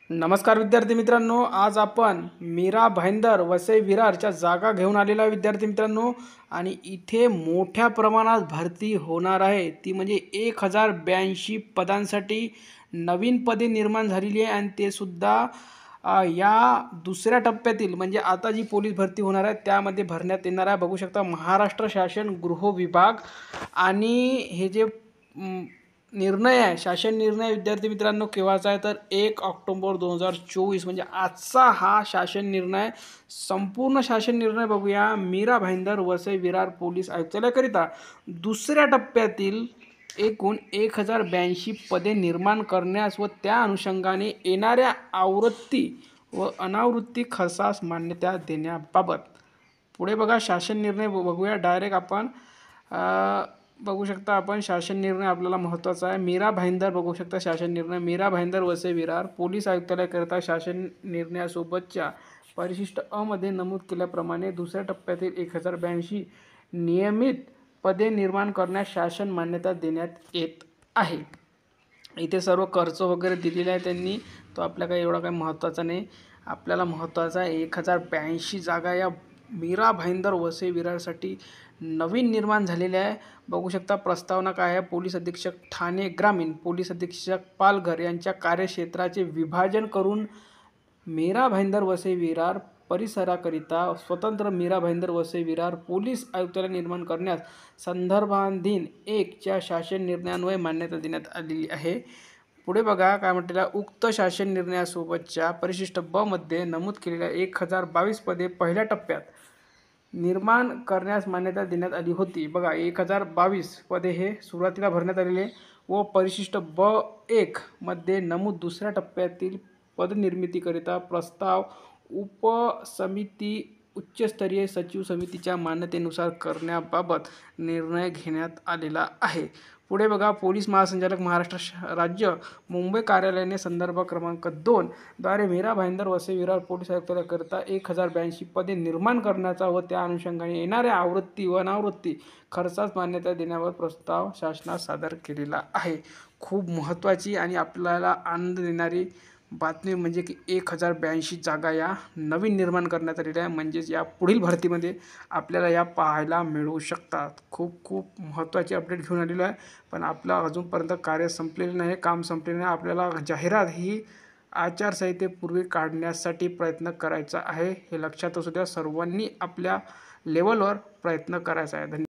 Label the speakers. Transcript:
Speaker 1: नमस्कार विद्यार्थी मित्रांनो, आज आपण मीरा भाईंदर वसई विरारच्या जागा घेऊन आलेला विद्यार्थी मित्रांनो आणि इथे मोठ्या प्रमाणात भरती होणार आहे। ती म्हणजे 1082 पदांसाठी नवीन पदे निर्माण झालेली आहे आणि ते सुद्धा या दुसऱ्या टप्प्यातील म्हणजे आता जी पोलीस भरती होणार आहे त्यामध्ये भरण्यात येणार आहे। बघू शकता महाराष्ट्र शासन गृह विभाग आणि हे जे निर्णय आहे, शासन निर्णय विद्यार्थी मित्रांनो केव्हाचा आहे तर 1 ऑक्टोबर 2024 म्हणजे आजचा हा शासन निर्णय। संपूर्ण शासन निर्णय बघूया। मीरा भाईंदर वसई विरार पोलीस आयुक्तालयाकरिता दुसऱ्या टप्प्यातील एकूण 1082 पदे निर्माण करण्यास व त्या अनुषंगाने येणाऱ्या आवृत्ती व अनावृत्ती खर्चास मान्यता देण्याबाबत। पुढे बघा शासन निर्णय बघूया डायरेक्ट आपण बघू शकता आपण शासन निर्णय आपल्याला महत्त्वाचा आहे। मीरा भाईंदर बघू शकता शासन निर्णय। मीरा भाईंदर वसई विरार पोलीस आयुक्तालयाकरिता शासन निर्णयासोबतच्या परिशिष्ट अ मध्ये नमूद केल्याप्रमाणे दुसऱ्या टप्प्यातील 1082 नियमित पदे निर्माण करण्यास शासन मान्यता देण्यात येत आहे। इथे सर्व खर्च वगैरे दिलेला आहे त्यांनी, तो आपल्या काही एवढा काही महत्त्वाचा नाही। आपल्याला महत्त्वाचा आहे 1082 जागा या मीरा भाईंदर वसई विरारसाठी नवीन निर्माण झालेल्या आहे। बघू शकता प्रस्तावना काय आहे। पोलीस अधीक्षक ठाणे ग्रामीण, पोलीस अधीक्षक पालघर यांच्या कार्यक्षेत्राचे विभाजन करून मीरा भाईंदर वसई विरार परिसराकरिता स्वतंत्र मीरा भाईंदर वसई विरार पोलीस आयुक्तालय निर्माण करण्यास संदर्भाधीन 1 च्या शासन निर्णयान्वये मान्यता देण्यात आलेली आहे। पुढे बघा काय म्हटलेलं आहे। उक्त शासन निर्णयासोबतच्या परिशिष्ट ब मध्ये नमूद केलेल्या 1022 पदे पहिल्या टप्प्यात निर्माण करण्यास मान्यता देण्यात आली होती। बघा 1022 पदे हे सुरुवातीला भरण्यात आलेले व परिशिष्ट ब1 मध्ये नमूद दुसऱ्या टप्प्यातील पदनिर्मितीकरिता प्रस्ताव उपसमिती उच्चस्तरीय सचिव समितीच्या मान्यतेनुसार करण्याबाबत निर्णय घेण्यात आलेला आहे। पुढे बघा पोलीस महासंचालक महाराष्ट्र राज्य मुंबई कार्यालयाने संदर्भ क्रमांक 2 द्वारे मीरा भाईंदर वसई विरार पोलीस आयुक्तालयाकरिता 1082 पदे निर्माण करण्याचा व त्या अनुषंगाने येणाऱ्या आवृत्ती व अनावृत्ती खर्चास मान्यता देण्यावर प्रस्ताव शासनास सादर केलेला आहे। खूप महत्त्वाची आणि आपल्याला आनंद देणारी बातमी म्हणजे की 1082 जागा या नवीन निर्माण करण्यात आलेल्या आहे, म्हणजेच या पुढील भरतीमध्ये आपल्याला या पाहायला मिळू शकतात। खूप महत्त्वाची अपडेट घेऊन आलेलो आहे, पण आपलं अजूनपर्यंत कार्य संपलेलं नाही, काम संपलेलं नाही। आपल्याला जाहिरात ही आचारसंहितेपूर्वी काढण्यासाठी प्रयत्न करायचा आहे, हे लक्षात असू द्या। सर्वांनी आपल्या लेवलवर प्रयत्न करायचा आहे। धन्यवाद।